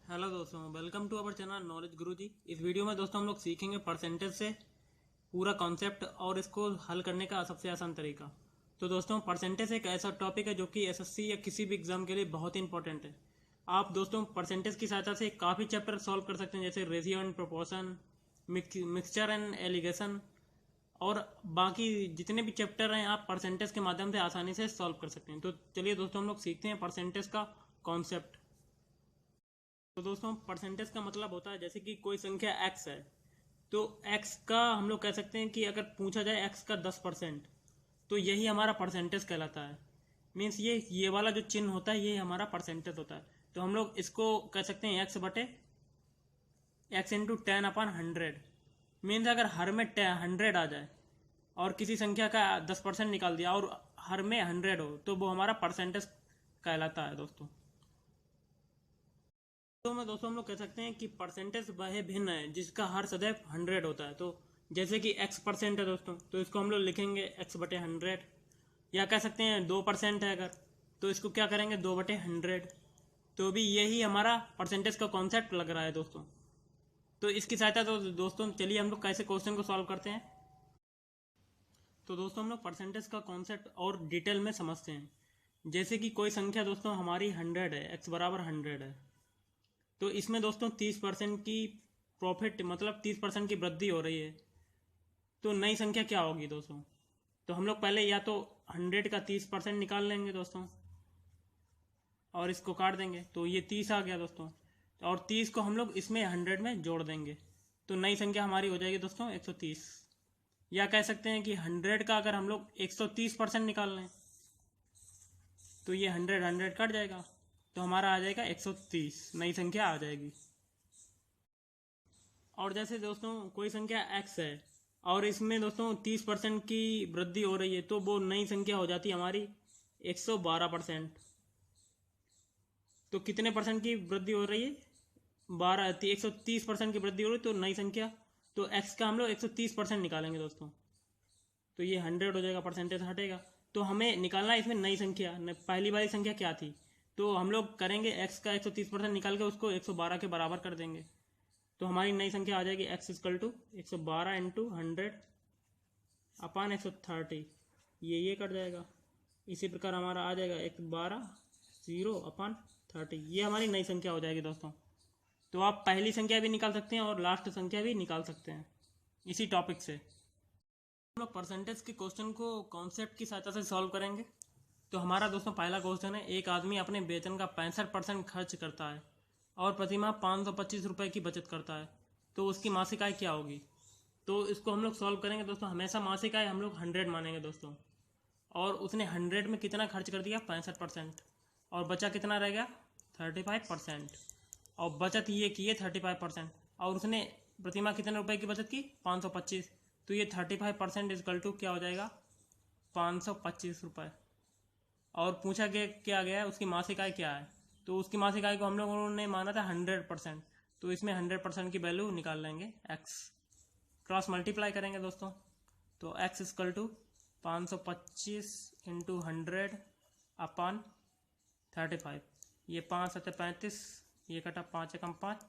Hello दोस्तों, welcome to our channel knowledge Guruji. इस video में दोस्तों हम लोग सीखेंगे परसेंटेज से पूरा कॉन्सेप्ट और इसको हल करने का सबसे आसान तरीका। तो दोस्तों, परसेंटेज एक ऐसा टॉपिक है जो कि एसएससी या किसी भी एग्जाम के लिए बहुत ही इंपॉर्टेंट है। आप दोस्तों परसेंटेज की सहायता से काफ़ी चैप्टर सॉल्व कर सकते हैं, जैसे ratio and proportion, mixture and allegation और बाकी जितने भी चैप्टर हैं आप परसेंटेज के माध्यम से आसानी से सॉल्व कर सकते हैं। तो चलिए दोस्तों हम लोग सीखते हैं परसेंटेज का कॉन्सेप्ट। तो दोस्तों परसेंटेज का मतलब होता है, जैसे कि कोई संख्या x है तो x का हम लोग कह सकते हैं कि अगर पूछा जाए x का 10%, तो यही हमारा परसेंटेज कहलाता है। मीन्स ये वाला जो चिन्ह होता है ये हमारा परसेंटेज होता है। तो हम लोग इसको कह सकते हैं x बटे x इंटू 10/100। मीन्स अगर हर में 100 आ जाए और किसी संख्या का 10% निकाल दिया और हर में 100 हो तो वो हमारा परसेंटेज कहलाता है दोस्तों। तो में दोस्तों हम लोग कह सकते हैं कि परसेंटेज वह भिन्न है जिसका हर सदैव 100 होता है। तो जैसे कि x% है दोस्तों, तो इसको हम लोग लिखेंगे x/100। या कह सकते हैं 2% है अगर, तो इसको क्या करेंगे 2/100। तो भी यही हमारा परसेंटेज का कॉन्सेप्ट लग रहा है दोस्तों। तो इसकी सहायता तो दोस्तों चलिए हम लोग कैसे क्वेश्चन को सॉल्व करते हैं। तो दोस्तों हम लोग परसेंटेज का कॉन्सेप्ट और डिटेल में समझते हैं। जैसे कि कोई संख्या दोस्तों हमारी 100 है, x=100 है, तो इसमें दोस्तों 30% की प्रॉफिट मतलब 30% की वृद्धि हो रही है। तो नई संख्या क्या होगी दोस्तों? तो हम लोग पहले या तो 100 का 30% निकाल लेंगे दोस्तों और इसको काट देंगे, तो ये 30 आ गया दोस्तों। और 30 को हम लोग इसमें 100 में जोड़ देंगे, तो नई संख्या हमारी हो जाएगी दोस्तों 130। या कह सकते हैं कि 100 का अगर हम लोग 130% निकाल लें तो ये 100 कट जाएगा, तो हमारा आ जाएगा 130, नई संख्या आ जाएगी। और जैसे दोस्तों कोई संख्या x है और इसमें दोस्तों 30% की वृद्धि हो रही है, तो वो नई संख्या हो जाती है हमारी 112%। तो कितने परसेंट की वृद्धि हो रही है? 130% की वृद्धि हो रही है, तो नई संख्या, तो x का हम लोग 130% निकालेंगे दोस्तों, तो ये 100 हो जाएगा, परसेंटेज हटेगा। तो हमें निकालना है इसमें नई संख्या। पहली वाली संख्या क्या थी, तो हम लोग करेंगे x का 130% निकाल के उसको 112 के बराबर कर देंगे, तो हमारी नई संख्या आ जाएगी x = 112 इंटू 100/130। ये कट जाएगा। इसी प्रकार हमारा आ जाएगा 112/0/30। ये हमारी नई संख्या हो जाएगी दोस्तों। तो आप पहली संख्या भी निकाल सकते हैं और लास्ट संख्या भी निकाल सकते हैं इसी टॉपिक से। हम लोग परसेंटेज के क्वेश्चन को कॉन्सेप्ट की सहायता से सॉल्व करेंगे। तो हमारा दोस्तों पहला क्वेश्चन है, एक आदमी अपने वेतन का 65% खर्च करता है और प्रतिमाह 525 रुपये की बचत करता है, तो उसकी मासिक आय क्या होगी? तो इसको हम लोग सॉल्व करेंगे दोस्तों। हमेशा मासिक आय हम लोग 100 मानेंगे दोस्तों, और उसने 100 में कितना खर्च कर दिया? 65%, और बचा कितना रह गया? 35%। और बचत ये की है 35%, और उसने प्रतिमाह कितने रुपए की बचत की? 525। तो ये 35% इजकल टू क्या हो जाएगा? 525 रुपये। और पूछा गया क्या गया है उसकी मासिक आय क्या है, तो उसकी मासिक आय को हम लोगों ने माना था 100%, तो इसमें 100% की वैल्यू निकाल लेंगे x, क्रॉस मल्टीप्लाई करेंगे दोस्तों। तो x इजकल टू 525 इंटू 100/35। ये 5×7=35, ये कटा 5×1=5,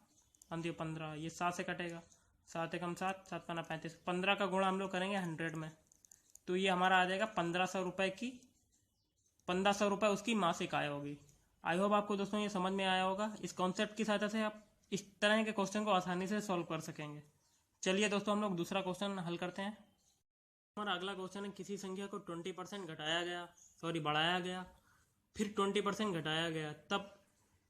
5×15, ये 7 से कटेगा, 7×1=7, 7×5=35, 15 का गुणा हम लोग करेंगे 100 में, तो ये हमारा आ जाएगा 1500 रुपये की, 1500 रुपये उसकी मासिक आय होगी। आई होप आपको दोस्तों ये समझ में आया होगा। इस कॉन्सेप्ट की सहायता से आप इस तरह के क्वेश्चन को आसानी से सॉल्व कर सकेंगे। चलिए दोस्तों हम लोग दूसरा क्वेश्चन हल करते हैं। हमारा अगला क्वेश्चन है, किसी संख्या को 20% घटाया गया, सॉरी बढ़ाया गया, फिर 20% घटाया गया, तब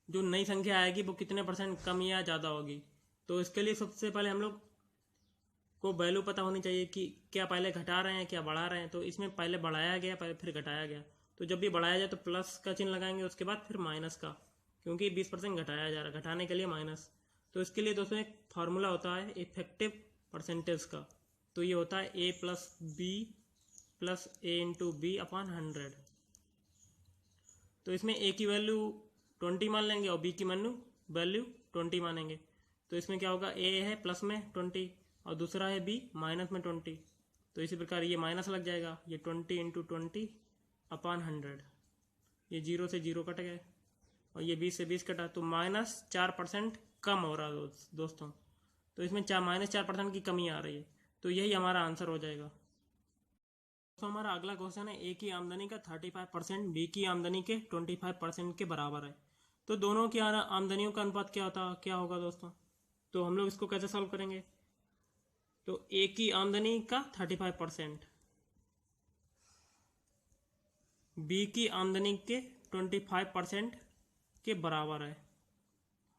जो नई संख्या आएगी वो कितने परसेंट कम या ज़्यादा होगी? तो इसके लिए सबसे पहले हम लोग को वैल्यू पता होनी चाहिए कि क्या पहले घटा रहे हैं क्या बढ़ा रहे हैं। तो इसमें पहले बढ़ाया गया, पहले फिर घटाया गया, तो जब भी बढ़ाया जाए तो प्लस का चिन्ह लगाएंगे, उसके बाद फिर माइनस का, क्योंकि 20% घटाया जा रहा है, घटाने के लिए माइनस। तो इसके लिए दोस्तों एक फार्मूला होता है इफेक्टिव परसेंटेज का, तो ये होता है a + b + a × b/100। तो इसमें a की वैल्यू 20 मान लेंगे और b की वैल्यू 20 मानेंगे। तो इसमें क्या होगा, a है प्लस में 20 और दूसरा है b माइनस में 20, तो इसी प्रकार ये माइनस लग जाएगा, ये 20 × 20/100, ये 0 से 0 कट गए, और ये 20 से 20 कटा तो -4% कम हो रहा है दोस्तों। तो इसमें -4% की कमी आ रही है, तो यही हमारा आंसर हो जाएगा। तो हमारा अगला क्वेश्चन है, ए की आमदनी का 35% बी की आमदनी के 25% के बराबर है। तो दोनों की आमदनियों का अनुपात क्या होगा दोस्तों? तो हम लोग इसको कैसे सॉल्व करेंगे? तो ए की आमदनी का 35% बी की आमदनी के 25% के बराबर है,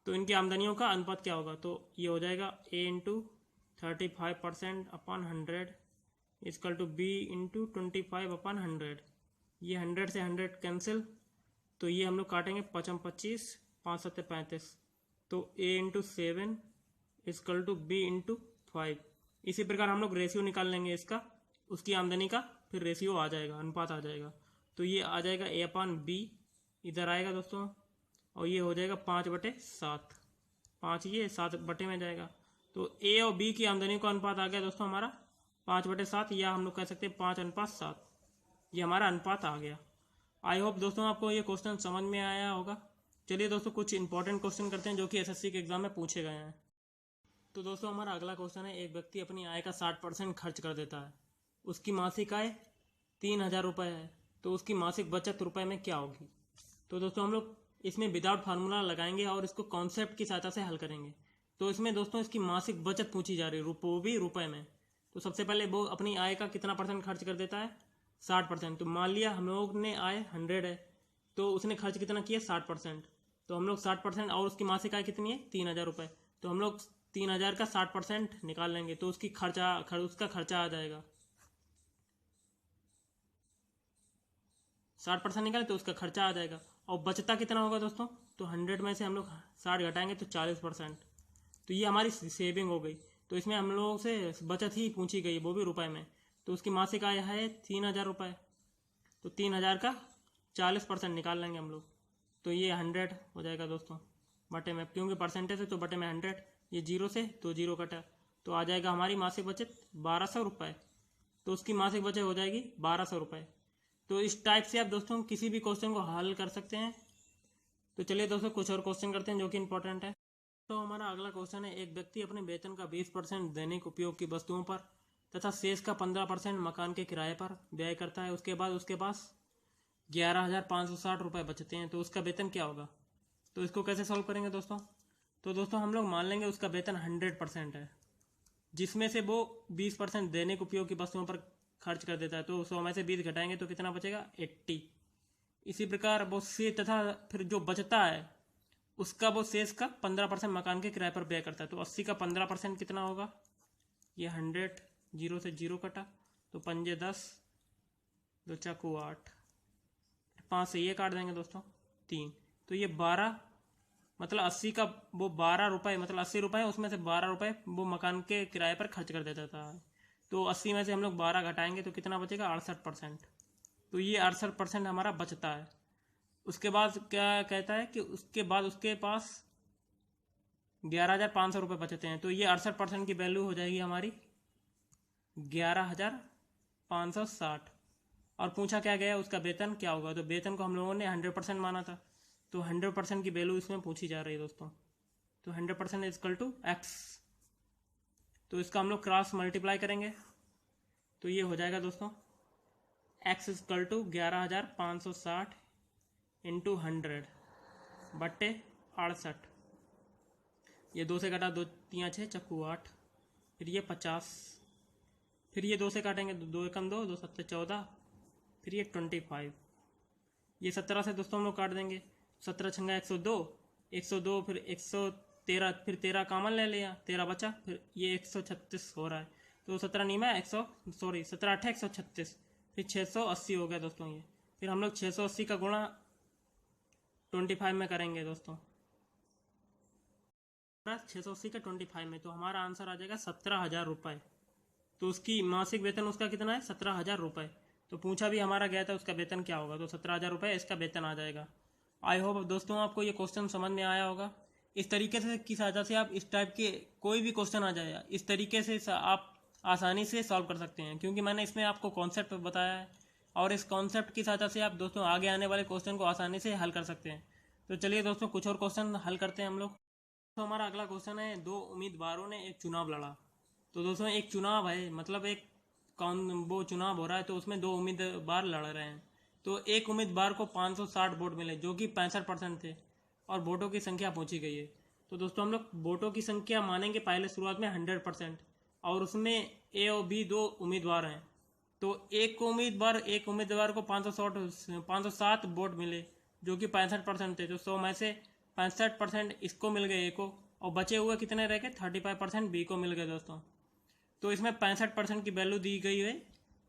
तो इनकी आमदनियों का अनुपात क्या होगा? तो ये हो जाएगा A into 35% upon 100 is equal to B into 25/100। ये 100 से 100 कैंसिल, तो ये हम लोग काटेंगे 55 25 5 7 35, तो A into 7 is equal to B into 5। इसी प्रकार हम लोग रेशियो निकाल लेंगे इसका, उसकी आमदनी का, फिर रेशियो आ जाएगा, अनुपात आ जाएगा। तो ये आ जाएगा ए अपॉन बी, इधर आएगा दोस्तों, और ये हो जाएगा 5/7, 5 ये 7 बटे में जाएगा। तो ए और बी की आमदनी का अनुपात आ गया दोस्तों हमारा 5/7, या हम लोग कह सकते हैं 5:7। ये हमारा अनुपात आ गया। आई होप दोस्तों आपको ये क्वेश्चन समझ में आया होगा। चलिए दोस्तों कुछ इंपॉर्टेंट क्वेश्चन करते हैं जो कि एसएससी के एग्जाम में पूछे गए हैं। तो दोस्तों हमारा अगला क्वेश्चन है, एक व्यक्ति अपनी आय का 60% खर्च कर देता है। उसकी मासिक आय 3000 रुपये है, तो उसकी मासिक बचत रुपए में क्या होगी? तो दोस्तों हम लोग इसमें विदाउट फार्मूला लगाएंगे और इसको कॉन्सेप्ट की सहायता से हल करेंगे। तो इसमें दोस्तों इसकी मासिक बचत पूछी जा रही है, वो भी रुपए में। तो सबसे पहले वो अपनी आय का कितना % खर्च कर देता है? 60%। तो मान लिया हम लोग ने आय 100 है, तो उसने खर्च कितना किया? 60%। तो हम लोग 60% और उसकी मासिक आय कितनी है? 3000 रुपये। तो हम लोग 3000 का 60% निकाल लेंगे, तो उसका खर्चा आ जाएगा। 60% निकाले तो उसका खर्चा आ जाएगा। और बचता कितना होगा दोस्तों? तो 100 में से हम लोग 60 घटाएंगे तो 40%। तो ये हमारी सेविंग हो गई। तो इसमें हम लोगों से बचत ही पूछी गई, वो भी रुपए में। तो उसकी मासिक आय है 3000 रुपये, तो 3000 का 40% निकाल लेंगे हम लोग, तो ये 100 हो जाएगा दोस्तों बटे में, क्योंकि परसेंटेज है तो बटे में 100। ये 0 से तो 0 कटा, तो आ जाएगा हमारी मासिक बचत 1200 रुपये। तो उसकी मासिक बचत हो जाएगी 1200 रुपये। तो इस टाइप से आप दोस्तों किसी भी क्वेश्चन को हल कर सकते हैं। तो चलिए दोस्तों कुछ और क्वेश्चन करते हैं जो कि इंपॉर्टेंट है। तो हमारा अगला क्वेश्चन है, एक व्यक्ति अपने वेतन का 20% दैनिक उपयोग की वस्तुओं पर तथा शेष का 15% मकान के किराए पर व्यय करता है। उसके बाद उसके पास 11,560 रुपये बचते हैं, तो उसका वेतन क्या होगा? तो इसको कैसे सॉल्व करेंगे दोस्तों? तो दोस्तों हम लोग मान लेंगे उसका वेतन 100% है, जिसमें से वो 20% दैनिक उपयोग की वस्तुओं पर खर्च कर देता है। तो 100 में से 20 घटाएंगे तो कितना बचेगा? 80। इसी प्रकार वो शेष तथा फिर जो बचता है उसका वो शेष का 15% मकान के किराए पर व्यय करता है। तो 80 का 15% कितना होगा? ये 100, 0 से 0 कटा, तो पंजे 10, 2 चाकू 8, 5 से ये काट देंगे दोस्तों 3, तो ये 12, मतलब 80 का वो 12 रुपये, मतलब 80 रुपये, उसमें से 12 रुपये वो मकान के किराए पर खर्च कर देता था। तो 80 में से हम लोग 12 घटाएंगे तो कितना बचेगा? 68%। तो ये 68% हमारा बचता है। उसके बाद क्या कहता है कि उसके बाद उसके पास 11,500 रुपये बचते हैं। तो ये 68% की वैल्यू हो जाएगी हमारी 11,560। और पूछा क्या गया उसका वेतन क्या होगा? तो वेतन को हम लोगों ने 100% माना था, तो 100% की वैल्यू इसमें पूछी जा रही है दोस्तों। तो 100% इजकल टू एक्स, तो इसका हम लोग क्रॉस मल्टीप्लाई करेंगे, तो ये हो जाएगा दोस्तों एक्स इजकल टू 11,560 इंटू 100 बट्टे 68। ये 2 से काटा, 2 3 6 चक्कू 8, फिर ये 50, फिर ये 2 से काटेंगे, 2 एकम 2, 2 7 14, फिर ये 25। ये 17 से दोस्तों हम लोग काट देंगे, 17 छंगा 102, 102 फिर 113, फिर 13 कॉमन ले लिया, 13 बचा, फिर ये 136 हो रहा है। तो 17 नीमा 17 8 136, फिर 680 हो गया दोस्तों ये। फिर हम लोग 680 का गुणा 25 में करेंगे दोस्तों, 680 का 25 में, तो हमारा आंसर आ जाएगा 17,000 रुपये। तो उसकी मासिक वेतन उसका कितना है? 17,000 रुपये। तो पूछा भी हमारा गया था उसका वेतन क्या होगा, तो 17,000 रुपये इसका वेतन आ जाएगा। आई होप दोस्तों आपको ये क्वेश्चन समझ में आया होगा। इस तरीके से की सहायता से आप इस टाइप के कोई भी क्वेश्चन आ जाए इस तरीके से आप आसानी से सॉल्व कर सकते हैं, क्योंकि मैंने इसमें आपको कॉन्सेप्ट बताया है, और इस कॉन्सेप्ट की सहायता से आप दोस्तों आगे आने वाले क्वेश्चन को आसानी से हल कर सकते हैं। तो चलिए दोस्तों कुछ और क्वेश्चन हल करते हैं हम लोग। तो हमारा अगला क्वेश्चन है, दो उम्मीदवारों ने एक चुनाव लड़ा। तो दोस्तों एक चुनाव है, मतलब एक कौन वो चुनाव हो रहा है, तो उसमें दो उम्मीदवार लड़ रहे हैं। तो एक उम्मीदवार को 560 वोट मिले जो कि 65% थे, और वोटों की संख्या पूछी गई है। तो दोस्तों हम लोग वोटों की संख्या मानेंगे पहले शुरुआत में 100%, और उसमें ए और बी दो उम्मीदवार हैं। तो एक उम्मीदवार को 507 वोट मिले जो कि 65% थे। तो 100 में से 65% इसको मिल गए ए को, और बचे हुए कितने रह गए? 35% बी को मिल गए दोस्तों। तो इसमें 65% की वैल्यू दी गई है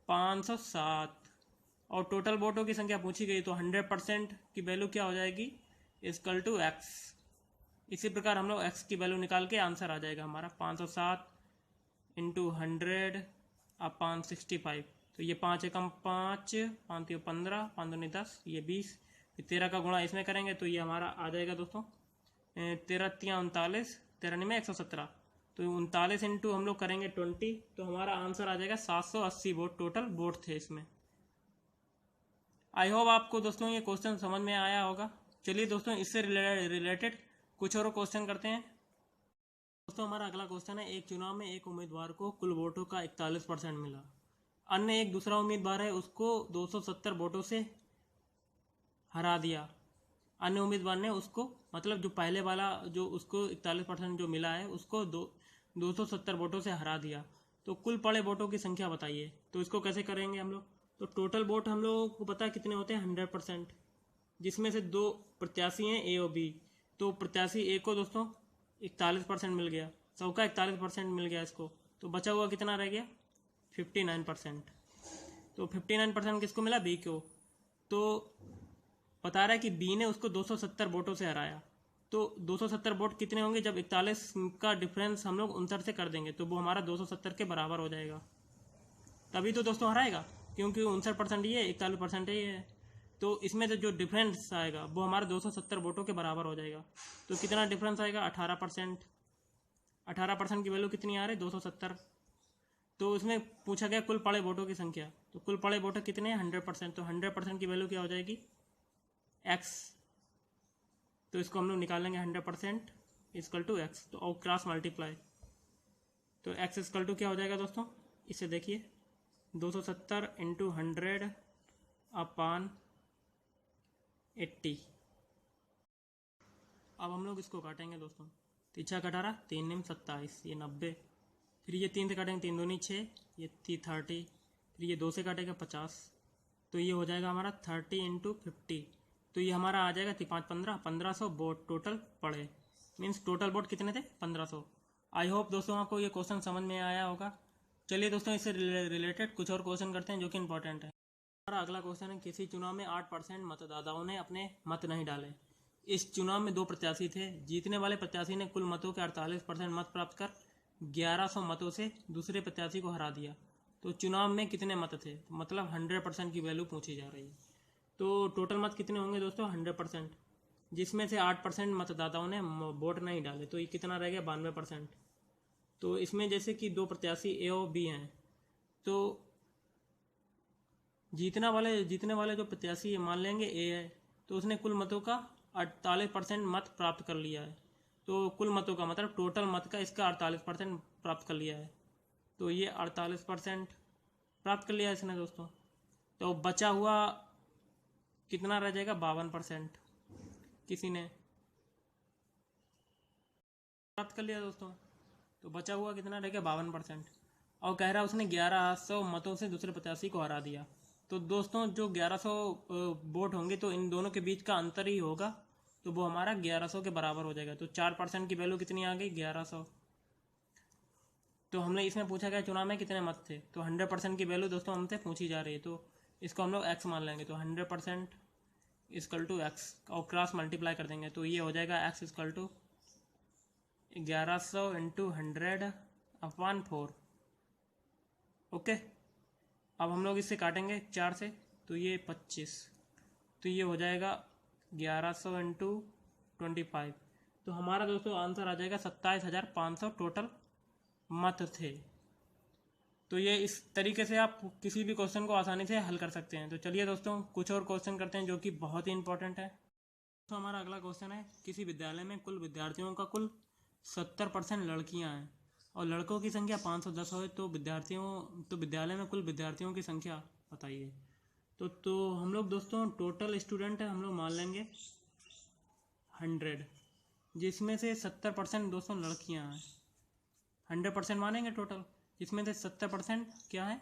507, और टोटल वोटों की संख्या पूछी गई, तो 100% की वैल्यू क्या हो जाएगी? Equal to X. इसी प्रकार हम लोग एक्स की वैल्यू निकाल के आंसर आ जाएगा हमारा 507 इंटू 100 अपॉन 65। तो ये 5 एकम 5, 5 तियो 15, 5 दूनी 10, ये 20, फिर 13 का गुणा इसमें करेंगे तो ये हमारा आ जाएगा दोस्तों 13 तिया 39, 13 में 117। तो 39 इंटू हम लोग करेंगे 20, तो हमारा आंसर आ जाएगा 780 वोट टोटल वोट थे इसमें। आई होप आपको दोस्तों ये क्वेश्चन समझ में आया होगा। चलिए दोस्तों इससे रिलेटेड कुछ और क्वेश्चन करते हैं। दोस्तों हमारा अगला क्वेश्चन है, एक चुनाव में एक उम्मीदवार को कुल वोटों का 41% मिला, अन्य एक दूसरा उम्मीदवार है उसको 270 वोटों से हरा दिया। अन्य उम्मीदवार ने उसको, मतलब जो पहले वाला जो उसको 41% जो मिला है उसको 270 वोटों से हरा दिया। तो कुल पड़े वोटों की संख्या बताइए। तो इसको कैसे करेंगे हम लोग? तो टोटल वोट हम लोगों को पता है कितने होते हैं? 100%, जिसमें से दो प्रत्याशी हैं ए और बी। तो प्रत्याशी ए को दोस्तों 41% मिल गया, सबका 41% मिल गया इसको। तो बचा हुआ कितना रह गया? 59%। तो 59% किसको मिला? बी को। तो बता रहा है कि बी ने उसको 270 वोटों से हराया। तो 270 वोट कितने होंगे? जब 41 का डिफरेंस हम लोग 59 से कर देंगे तो वो हमारा 270 के बराबर हो जाएगा, तभी तो दोस्तों हराएगा, क्योंकि 59% ये 41% ये है। तो इसमें से जो डिफरेंस आएगा वो हमारा 270 वोटों के बराबर हो जाएगा। तो कितना डिफरेंस आएगा? 18%। 18% की वैल्यू कितनी आ रही है? 270। तो इसमें पूछा गया कुल पड़े वोटों की संख्या। तो कुल पड़े वोट कितने हैं? 100%। तो 100% की वैल्यू क्या हो जाएगी? एक्स। तो इसको हम लोग निकालेंगे 100% इक्वल टू एक्स, तो और क्रॉस मल्टीप्लाई। तो एक्स इक्वल टू क्या हो जाएगा दोस्तों? इसे देखिए, 270 इंटू 100 अपान 80। अब हम लोग इसको काटेंगे दोस्तों। तीछा कटारा 3 निम 27, ये 90। फिर ये 3 से काटेंगे, 3 दूनी 6, ये 30। फिर ये 2 से काटेगा 50। तो ये हो जाएगा हमारा 30 इंटू 50। तो ये हमारा आ जाएगा 5 15 1500 वोट टोटल पड़े। मीन्स टोटल वोट कितने थे? 1500। आई होप दोस्तों आपको ये क्वेश्चन समझ में आया होगा। चलिए दोस्तों इससे रिलेटेड कुछ और क्वेश्चन करते हैं जो कि इंपॉर्टेंट है। हमारा अगला क्वेश्चन है, किसी चुनाव में 8% मतदाताओं ने अपने मत नहीं डाले। इस चुनाव में दो प्रत्याशी थे। जीतने वाले प्रत्याशी ने कुल मतों के 48% मत प्राप्त कर 1100 मतों से दूसरे प्रत्याशी को हरा दिया। तो चुनाव में कितने मत थे? मतलब 100% की वैल्यू पूछी जा रही है। तो टोटल मत कितने होंगे दोस्तों? 100%, जिसमें से 8% मतदाताओं ने वोट नहीं डाले, तो ये कितना रह गया? 92%। तो इसमें जैसे कि दो प्रत्याशी ए और बी हैं, तो जीतने वाले जो प्रत्याशी मान लेंगे ए है, तो उसने कुल मतों का 48% मत प्राप्त कर लिया है। तो कुल मतों का मतलब टोटल मत का इसका 48% प्राप्त कर लिया है। तो ये 48% प्राप्त कर लिया है इसने दोस्तों। तो बचा हुआ कितना रह जाएगा? 52% किसी ने प्राप्त कर लिया दोस्तों। तो बचा हुआ कितना रह गया? 52%। और कह रहा है उसने 1100 मतों से दूसरे प्रत्याशी को हरा दिया। तो दोस्तों जो 1100 वोट होंगे तो इन दोनों के बीच का अंतर ही होगा, तो वो हमारा 1100 के बराबर हो जाएगा। तो 4% की वैल्यू कितनी आ गई? 1100। तो हमने इसमें पूछा गया चुनाव में कितने मत थे, तो 100% की वैल्यू दोस्तों हमसे पूछी जा रही है, तो इसको हम लोग एक्स मान लेंगे। तो 100% इक्वल टू एक्स, और क्रॉस मल्टीप्लाई कर देंगे तो ये हो जाएगा X equal to 1100 into 100 upon 4। Okay, अब हम लोग इससे काटेंगे 4 से, तो ये 25। तो ये हो जाएगा 1100 इंटू 25। तो हमारा दोस्तों आंसर आ जाएगा 27,500 टोटल मत थे। तो ये इस तरीके से आप किसी भी क्वेश्चन को आसानी से हल कर सकते हैं। तो चलिए दोस्तों कुछ और क्वेश्चन करते हैं जो कि बहुत ही इंपॉर्टेंट है। तो हमारा अगला क्वेश्चन है, किसी विद्यालय में कुल विद्यार्थियों का कुल 70% लड़कियां हैं और लड़कों की संख्या 510 हो तो विद्यालय में कुल विद्यार्थियों की संख्या बताइए। तो हम लोग दोस्तों टोटल स्टूडेंट है हम लोग मान लेंगे 100, जिसमें से 70% दोस्तों लड़कियां हैं। 100% मानेंगे टोटल, जिसमें से 70% क्या है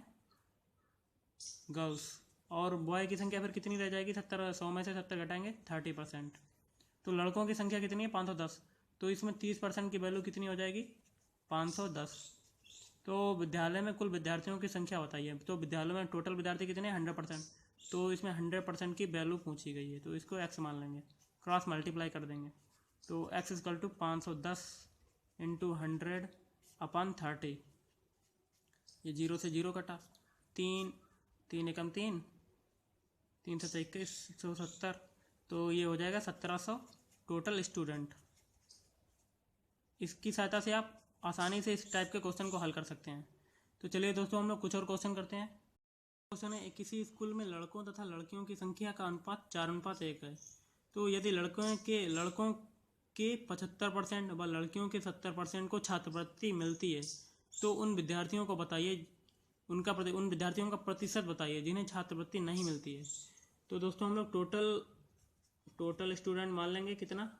गर्ल्स, और बॉय की संख्या फिर कितनी रह जाएगी, 100 में से 70 घटाएंगे 30%। तो लड़कों की संख्या कितनी है 510, तो इसमें 30% की वैल्यू कितनी हो जाएगी 510। तो विद्यालय में कुल विद्यार्थियों की संख्या बताइए। तो विद्यालय में टोटल विद्यार्थी कितने हैं 100%, तो इसमें 100% की वैल्यू पूछी गई है, तो इसको x मान लेंगे, क्रॉस मल्टीप्लाई कर देंगे। तो x = 510 × 100/30। ये 0 से 0 कटा, 3 एकम 3, 3 से 21, 170, तो ये हो जाएगा 1700 टोटल स्टूडेंट। इसकी सहायता से आप आसानी से इस टाइप के क्वेश्चन को हल कर सकते हैं। तो चलिए दोस्तों हम लोग कुछ और क्वेश्चन करते हैं। क्वेश्चन है, किसी स्कूल में लड़कों तथा लड़कियों की संख्या का अनुपात 4:1 है। तो यदि लड़कों के 75% व लड़कियों के 70% को छात्रवृत्ति मिलती है तो उन विद्यार्थियों को बताइए, उन विद्यार्थियों का प्रतिशत बताइए जिन्हें छात्रवृत्ति नहीं मिलती है। तो दोस्तों हम लोग टोटल स्टूडेंट मान लेंगे कितना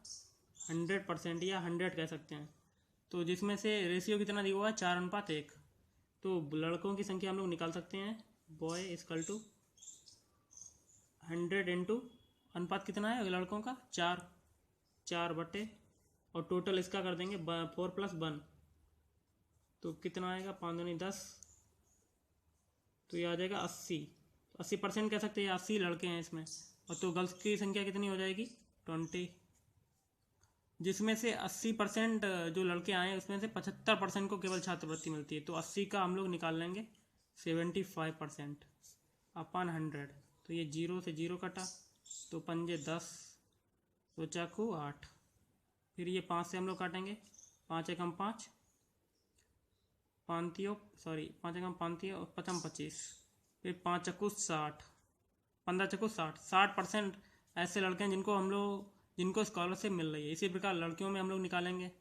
100% या 100 कह सकते हैं। तो जिसमें से रेशियो कितना दिया हुआ है 4:1। तो लड़कों की संख्या हम लोग निकाल सकते हैं, बॉय = 100 × अनुपात कितना है लड़कों का 4 बटे, और टोटल इसका कर देंगे 4 + 1, तो कितना आएगा 5 दूनी 10, तो ये आ जाएगा 80। 80% कह सकते हैं, 80 लड़के हैं इसमें, और तो गर्ल्स की संख्या कितनी हो जाएगी 20, जिसमें से 80% जो लड़के आए हैं उसमें से 75% को केवल छात्रवृत्ति मिलती है। तो 80 का हम लोग निकाल लेंगे 75/100, तो ये 0 से 0 कटा, तो 5 10, तो 4 8, फिर ये 5 से हम लोग काटेंगे, 5 एकम 5, 5 एकम 5 और 5 25, फिर 5 चक्कू 60, 15 चक्कू 60, 60% ऐसे लड़के हैं जिनको स्कॉलरशिप मिल रही है। इसी प्रकार लड़कियों में हम लोग निकालेंगे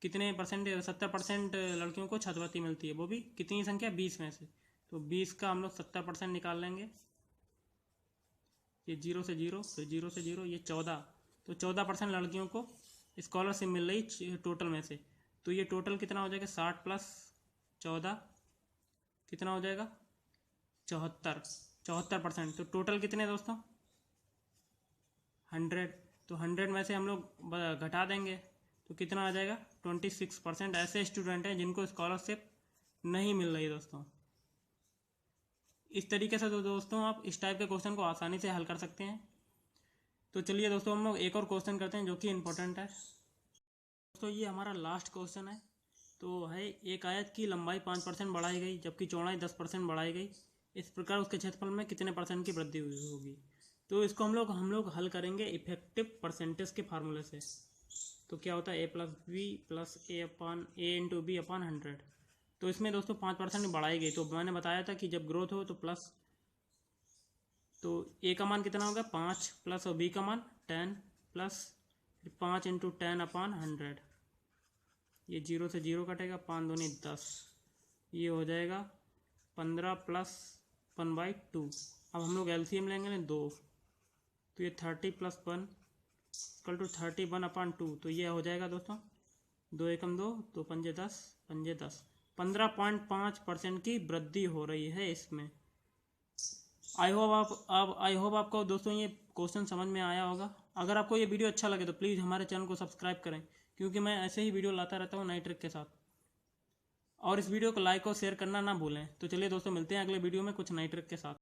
कितने परसेंट, 70% लड़कियों को छात्रवृत्ति मिलती है, वो भी कितनी संख्या 20 में से, तो 20 का हम लोग 70% निकाल लेंगे। ये 0 से 0, फिर 0 से 0, ये 14, तो 14% लड़कियों को स्कॉलरशिप मिल रही टोटल में से। तो ये टोटल कितना हो जाएगा 60 + 14 कितना हो जाएगा 74%। तो टोटल कितने दोस्तों 100, तो 100 में से हम लोग घटा देंगे तो कितना आ जाएगा 26% ऐसे स्टूडेंट हैं जिनको स्कॉलरशिप नहीं मिल रही दोस्तों। इस तरीके से तो दोस्तों आप इस टाइप के क्वेश्चन को आसानी से हल कर सकते हैं। तो चलिए दोस्तों हम लोग एक और क्वेश्चन करते हैं जो कि इम्पोर्टेंट है। दोस्तों ये हमारा लास्ट क्वेश्चन है। तो है, एक आयत की लंबाई 5% बढ़ाई गई जबकि चौड़ाई 10% बढ़ाई गई, इस प्रकार उसके क्षेत्रफल में कितने % की वृद्धि हुई होगी। तो इसको हम लोग हल करेंगे इफेक्टिव परसेंटेज के फार्मूले से। तो क्या होता है a + b + a × b/100। तो इसमें दोस्तों 5% बढ़ाई गई, तो मैंने बताया था कि जब ग्रोथ हो तो प्लस, तो a का मान कितना होगा 5 प्लस और b का मान 10 प्लस 5 × 10/100, ये 0 से 0 कटेगा, 5 दूनी 10, ये हो जाएगा 15 + 1/2। अब हम लोग एलसीएम लेंगे 2, तो ये 30 + 1 = 31/2, तो ये हो जाएगा दोस्तों 2 एकम 2, तो 5 10, 5 10, 15.5% की वृद्धि हो रही है इसमें। आई होप आपको दोस्तों ये क्वेश्चन समझ में आया होगा। अगर आपको ये वीडियो अच्छा लगे तो प्लीज़ हमारे चैनल को सब्सक्राइब करें, क्योंकि मैं ऐसे ही वीडियो लाता रहता हूँ नई ट्रिक के साथ। और इस वीडियो को लाइक और शेयर करना ना भूलें। तो चलिए दोस्तों मिलते हैं अगले वीडियो में कुछ नई ट्रिक के साथ।